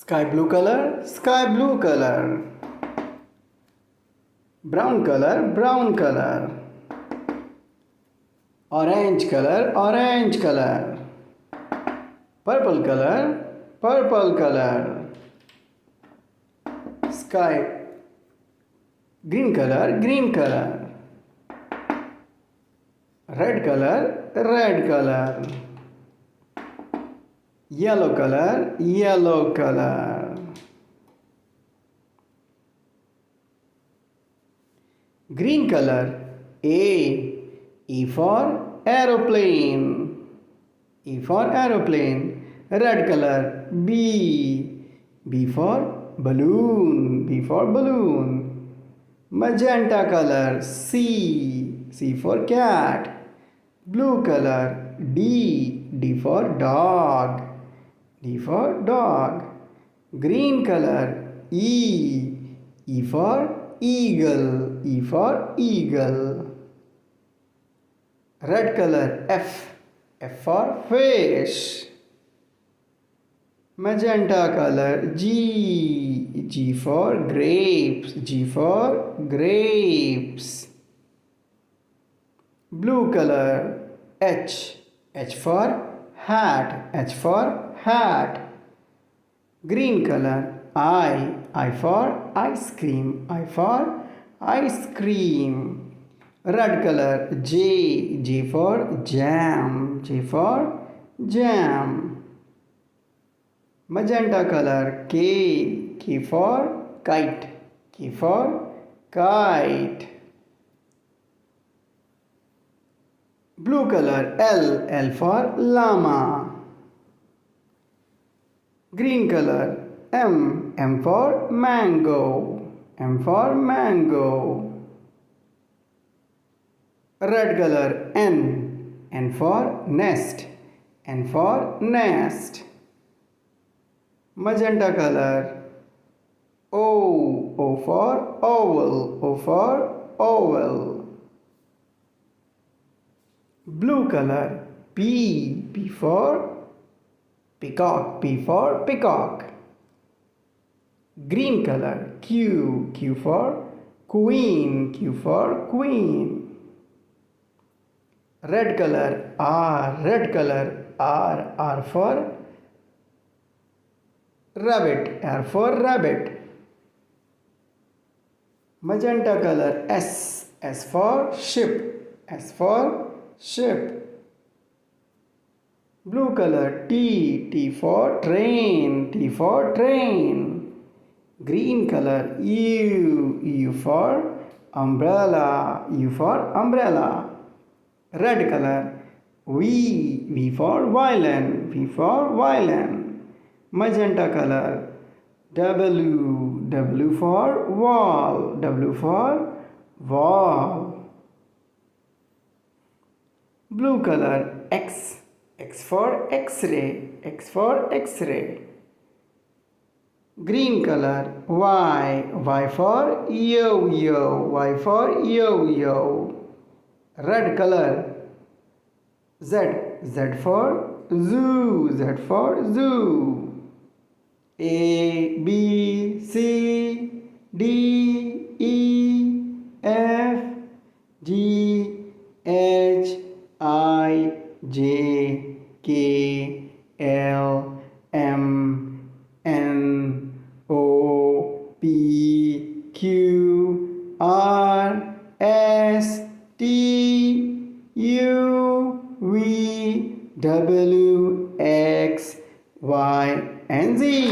sky blue color. Brown color. Orange color. Purple color. Sky green color. Red color. Yellow color. Green color. E for aeroplane. Red color. B for balloon. Magenta color. C for cat. Blue color. D for dog. Green color. E for eagle. Red color. F for fish. Magenta color. G for grapes. Blue color. H for hat. Green color. I for ice cream. Red color. J for jam. Magenta color. K for kite. Blue color. L for llama. Green color. M for mango. Red color. N for nest. Magenta color. O for oval. Blue color. P for peacock. Green color. Q for queen. Red color. R for rabbit. Magenta color. S for ship. Blue color. T for train. Green color. U for umbrella. Red color. V for violin. Magenta color. W for wall. Blue color. X for X-ray. Green color. Y for yo-yo. Red color. Z for zoo. A B C D E F G H I J K L M N O P Q R S T U V W X Y and Z.